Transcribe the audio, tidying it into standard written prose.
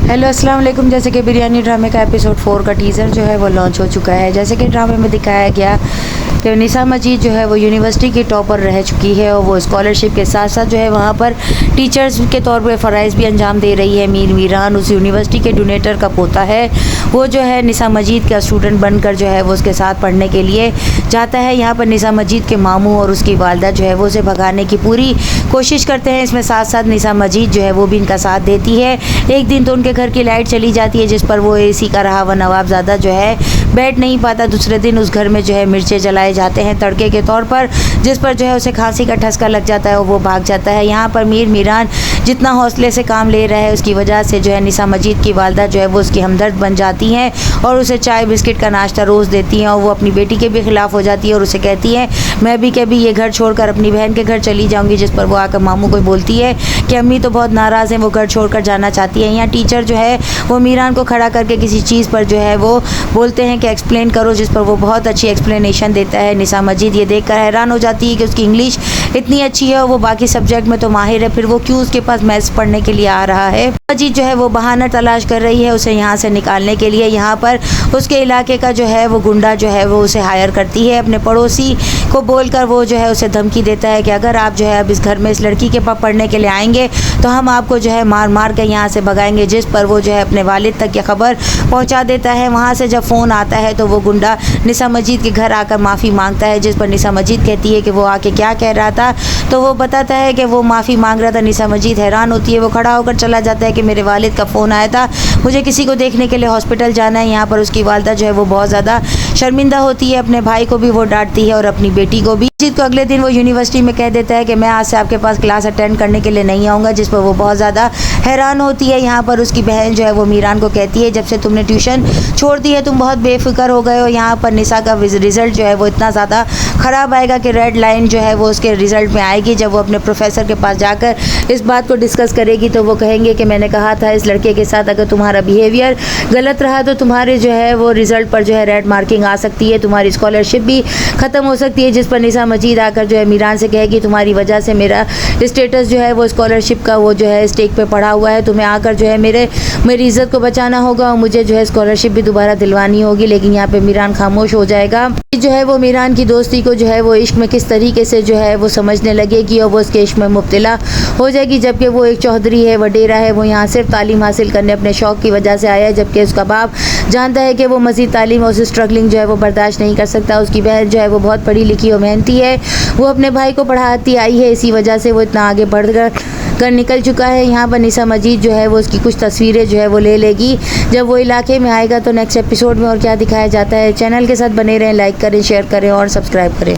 Hello अस्सलाम वालेकुम। जैसे कि बिरयानी ड्रामे का एपिसोड 4 का टीज़र जो है वो लॉन्च हो चुका है। जैसे कि ड्रामे में दिखाया गया कि निसा मजीद जो है वो यूनिवर्सिटी की टॉपर रह चुकी है और वो स्कॉलरशिप के साथ साथ जो है वहाँ पर टीचर्स के तौर पे फ़राइज़ भी अंजाम दे रही है। मीर मीरान उस यूनिवर्सिटी के डोनेटर का पोता है, वो जो है निसा मजीद का स्टूडेंट बनकर जो है वो उसके साथ पढ़ने के लिए जाता है। यहाँ पर निसा मजीद के मामू और उसकी वालदा जो है वो उसे भगाने की पूरी कोशिश करते हैं। इसमें साथ साथ निसा मजीद जो है वो भी इनका साथ देती है। एक दिन तो उनके घर की लाइट चली जाती है जिस पर वो एसी का रहा हुआ नवाबजादा जो है बैठ नहीं पाता। दूसरे दिन उस घर में जो है मिर्चे जलाए जाते हैं तड़के के तौर पर, जिस पर जो है उसे खांसी का ठसका लग जाता है और वो भाग जाता है। यहाँ पर मीर मीरान जितना हौसले से काम ले रहा है उसकी वजह से जो है निसा मजीद की वालदा जो है वो उसकी हमदर्द बन जाती हैं और उसे चाय बिस्किट का नाश्ता रोज़ देती हैं और वो अपनी बेटी के भी ख़िलाफ़ हो जाती है और उसे कहती है मैं भी कभी ये घर छोड़कर अपनी बहन के घर चली जाऊँगी। जिस पर वो आकर मामू को बोलती है कि अम्मी तो बहुत नाराज़ हैं, वो घर छोड़कर जाना चाहती है। यहाँ टीचर जो है वो मीरान को खड़ा करके किसी चीज़ पर जो है वो बोलते हैं कि एक्सप्लेन करो, जिस पर वो बहुत अच्छी एक्सप्लेनेशन देता है। निसा मजीद ये देखकर हैरान हो जाती है कि उसकी इंग्लिश इतनी अच्छी है और वो बाकी सब्जेक्ट में तो माहिर है, फिर वो क्यों उसके पास मैथ्स पढ़ने के लिए आ रहा है। मजीद जो है वो बहाना तलाश कर रही है उसे यहाँ से निकालने के लिए। यहाँ पर उसके इलाके का जो है वो गुंडा जो है वो उसे हायर करती है अपने पड़ोसी को बोलकर। वो जो है उसे धमकी देता है कि अगर आप जो है अब इस घर में इस लड़की के पास पढ़ने के लिए आएंगे तो हम आपको जो है मार मार के यहाँ से भगाएंगे। जिस पर वो जो है अपने वालिद तक ये खबर पहुँचा देता है। वहाँ से जब फ़ोन आता है तो वो गुंडा निसा मजीद के घर आकर माफ़ी मांगता है, जिस पर निसा मजीद कहती है कि वो आके क्या कह रहा था। तो वो बताता है कि वो माफ़ी मांग रहा था। निसा मजीद हैरान होती है, वो खड़ा होकर चला जाता है कि मेरे वालिद का फ़ोन आया था, मुझे किसी को देखने के लिए हॉस्पिटल जाना है। यहाँ पर उसकी वालदा जो है वो बहुत ज़्यादा शर्मिंदा होती है, अपने भाई को भी वो डांटती है और अपनी बेटी को भी। मजीद को अगले दिन वो यूनिवर्सिटी में कह देता है कि मैं आज से आपके पास क्लास अटेंड करने के लिए नहीं आऊँगा, जिस पर वो बहुत ज़्यादा हैरान होती है। यहाँ पर उसकी बहन जो है वो मीरान को कहती है जब से तुमने ट्यूशन छोड़ दी है तुम बहुत बेफिक्र हो गए हो। यहाँ पर निसा का रिज़ल्ट जो है वो इतना ज़्यादा ख़राब आएगा कि रेड लाइन जो है वो उसके रिज़ल्ट में आएगी। जब वो अपने प्रोफेसर के पास जाकर इस बात को डिस्कस करेगी तो वो कहेंगे कि मैंने कहा था इस लड़के के साथ अगर तुम्हारा बिहेवियर गलत रहा तो तुम्हारे जो है वो रिज़ल्ट पर जो है रेड मार्किंग आ सकती है, तुम्हारी स्कॉलरशिप भी ख़त्म हो सकती है। जिस पर निसा मजीद आकर जो है मीरान से कहेगी तुम्हारी वजह से मेरा स्टेटस जो है वो स्कॉलरशिप का वो जो है स्टेक पे पड़ा हुआ है, तुम्हें आकर जो है मेरी इज़्ज़त को बचाना होगा और मुझे जो है स्कॉलरशिप भी दोबारा दिलवानी होगी। लेकिन यहाँ पे मीरान खामोश हो जाएगा। जो है वो मीरान की दोस्ती को जो है वो इश्क में किस तरीके से जो है वो समझने लगेगी और वो उसके इश्क में मुब्तला हो जाएगी। जबकि वो एक चौधरी है, वडेरा है, वो यहाँ सिर्फ तालीम हासिल करने अपने शौक़ की वजह से आया है, जबकि उसका बाप जानता है कि वो मज़ीद तालीम और उसे स्ट्रगलिंग जो है वो बर्दाश्त नहीं कर सकता। उसकी बहन जो है वो बहुत पढ़ी लिखी और मेहनती है, वो अपने भाई को पढ़ाती आई है, इसी वजह से वो इतना आगे बढ़ कर निकल चुका है। यहाँ पर निसा मजीद जो है वो उसकी कुछ तस्वीरें जो है वो ले लेगी जब वो इलाके में आएगा। तो नेक्स्ट एपिसोड में और क्या दिखाया जाता है, चैनल के साथ बने रहें, लाइक करें, शेयर करें और सब्सक्राइब करें।